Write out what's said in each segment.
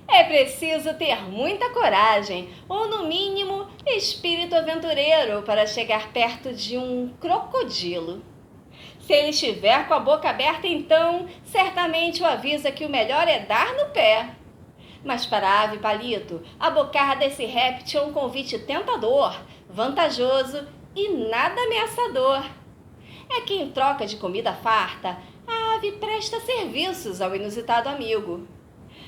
É preciso ter muita coragem, ou no mínimo, espírito aventureiro para chegar perto de um crocodilo. Se ele estiver com a boca aberta, então, certamente o avisa que o melhor é dar no pé. Mas para a ave palito, a bocarra desse réptil é um convite tentador, vantajoso e nada ameaçador. É que em troca de comida farta, a ave presta serviços ao inusitado amigo.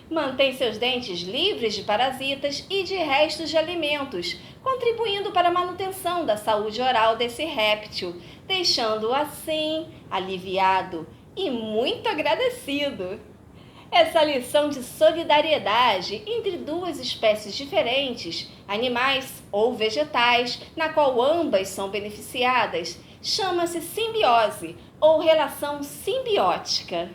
Mantém seus dentes livres de parasitas e de restos de alimentos, contribuindo para a manutenção da saúde oral desse réptil, deixando-o assim aliviado e muito agradecido. Essa lição de solidariedade entre duas espécies diferentes, animais ou vegetais, na qual ambas são beneficiadas, chama-se simbiose ou relação simbiótica.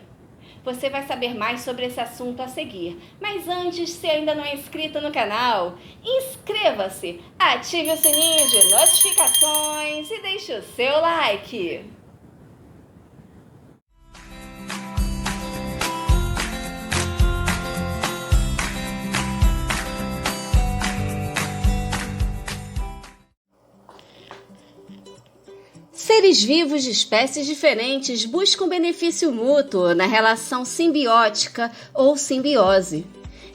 Você vai saber mais sobre esse assunto a seguir, mas antes, se ainda não é inscrito no canal, inscreva-se, ative o sininho de notificações e deixe o seu like. Seres vivos de espécies diferentes buscam benefício mútuo na relação simbiótica ou simbiose.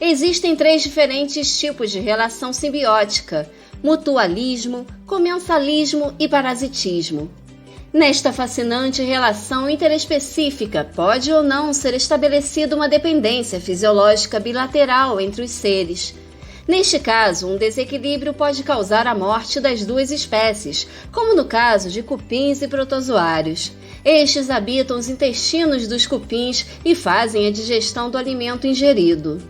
Existem 3 diferentes tipos de relação simbiótica: mutualismo, comensalismo e parasitismo. Nesta fascinante relação interespecífica, pode ou não ser estabelecida uma dependência fisiológica bilateral entre os seres. Neste caso, um desequilíbrio pode causar a morte das duas espécies, como no caso de cupins e protozoários. Estes habitam os intestinos dos cupins e fazem a digestão do alimento ingerido.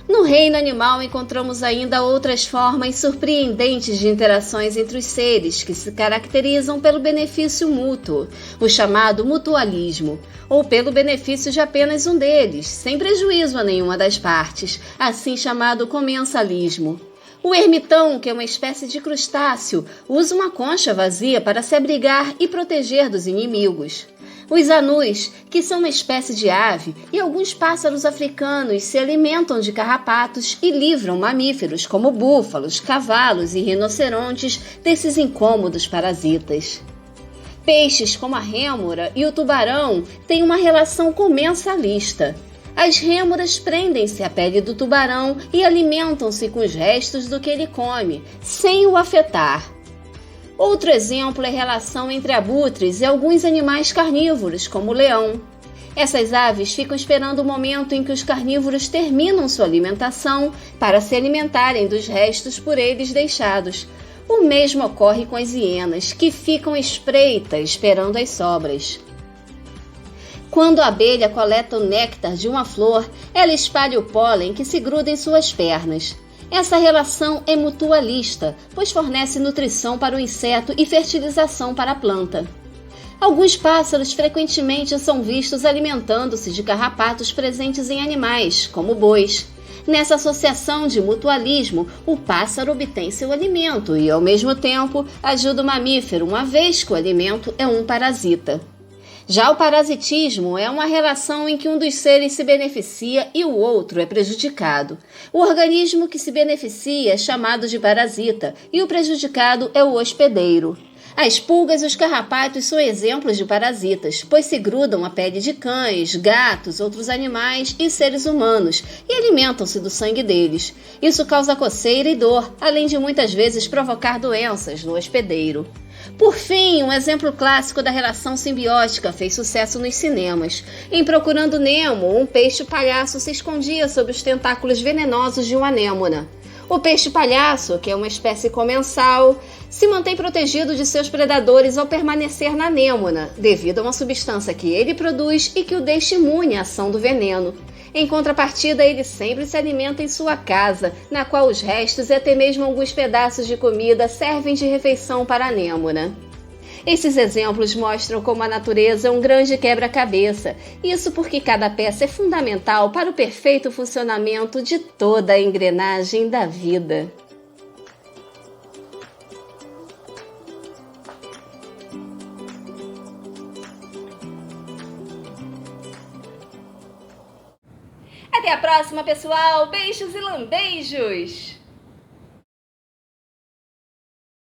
No reino animal encontramos ainda outras formas surpreendentes de interações entre os seres que se caracterizam pelo benefício mútuo, o chamado mutualismo, ou pelo benefício de apenas um deles, sem prejuízo a nenhuma das partes, assim chamado comensalismo. O ermitão, que é uma espécie de crustáceo, usa uma concha vazia para se abrigar e proteger dos inimigos. Os anus, que são uma espécie de ave, e alguns pássaros africanos se alimentam de carrapatos e livram mamíferos como búfalos, cavalos e rinocerontes desses incômodos parasitas. Peixes como a rêmora e o tubarão têm uma relação comensalista. As rêmoras prendem-se à pele do tubarão e alimentam-se com os restos do que ele come, sem o afetar. Outro exemplo é a relação entre abutres e alguns animais carnívoros, como o leão. Essas aves ficam esperando o momento em que os carnívoros terminam sua alimentação para se alimentarem dos restos por eles deixados. O mesmo ocorre com as hienas, que ficam à espreita esperando as sobras. Quando a abelha coleta o néctar de uma flor, ela espalha o pólen que se gruda em suas pernas. Essa relação é mutualista, pois fornece nutrição para o inseto e fertilização para a planta. Alguns pássaros frequentemente são vistos alimentando-se de carrapatos presentes em animais, como bois. Nessa associação de mutualismo, o pássaro obtém seu alimento e, ao mesmo tempo, ajuda o mamífero, uma vez que o alimento é um parasita. Já o parasitismo é uma relação em que um dos seres se beneficia e o outro é prejudicado. O organismo que se beneficia é chamado de parasita e o prejudicado é o hospedeiro. As pulgas e os carrapatos são exemplos de parasitas, pois se grudam à pele de cães, gatos, outros animais e seres humanos e alimentam-se do sangue deles. Isso causa coceira e dor, além de muitas vezes provocar doenças no hospedeiro. Por fim, um exemplo clássico da relação simbiótica fez sucesso nos cinemas. Em Procurando Nemo, um peixe-palhaço se escondia sob os tentáculos venenosos de uma anêmona. O peixe-palhaço, que é uma espécie comensal, se mantém protegido de seus predadores ao permanecer na anêmona, devido a uma substância que ele produz e que o deixa imune à ação do veneno. Em contrapartida, ele sempre se alimenta em sua casa, na qual os restos e até mesmo alguns pedaços de comida servem de refeição para a anêmona. Esses exemplos mostram como a natureza é um grande quebra-cabeça, isso porque cada peça é fundamental para o perfeito funcionamento de toda a engrenagem da vida. Até a próxima, pessoal! Beijos e lambejos!